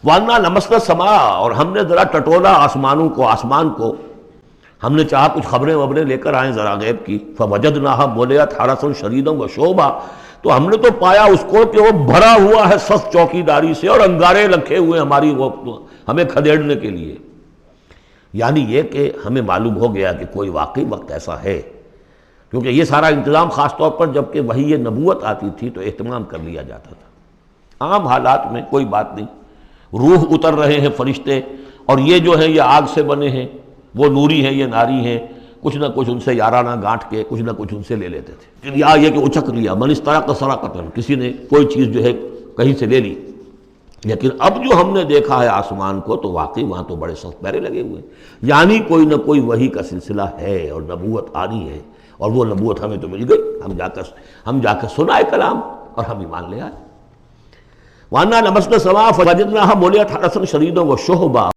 وَأَنَّا لَمَسْنَا السَّمَاءَ، اور ہم نے ذرا ٹٹولا آسمان کو ہم نے چاہا کچھ خبریں وبریں لے کر آئیں ذرا غیب کی، فَوَجَدْنَاهَا مُلِئَتْ حَرَسًا شَدِيدًا وَشُعُبًا، تو ہم نے تو پایا اس کو کہ وہ بھرا ہوا ہے سخت چوکیداری سے اور انگارے رکھے ہوئے ہماری وہ ہمیں کھدیڑنے کے لیے۔ یعنی یہ کہ ہمیں معلوم ہو گیا کہ کوئی واقعی وقت ایسا ہے، کیونکہ یہ سارا انتظام خاص طور پر جب کہ وحی نبوت آتی تھی تو اہتمام کر لیا جاتا تھا۔ عام حالات میں کوئی بات نہیں، روح اتر رہے ہیں فرشتے، اور یہ جو ہیں یہ آگ سے بنے ہیں، وہ نوری ہیں یہ ناری ہیں، کچھ نہ کچھ ان سے یارانہ گانٹھ کے کچھ نہ کچھ ان سے لے لیتے تھے، یا یہ کہ اچک لیا، من استرق سرقۃ، کسی نے کوئی چیز جو ہے کہیں سے لے لی۔ لیکن اب جو ہم نے دیکھا ہے آسمان کو تو واقعی وہاں تو بڑے سخت پہرے لگے ہوئے ہیں، یعنی کوئی نہ کوئی وحی کا سلسلہ ہے اور نبوت آنی ہے، اور وہ نبوت ہمیں تو مل گئی، ہم جا کر سنائے کلام اور ہم ایمان لے آئے۔ وَأَنَّا لَمَسْنَا السَّمَاءَ فَوَجَدْنَاهَا مُلِئَتْ حَرَسًا شَدِيدًا وَشُهُبًا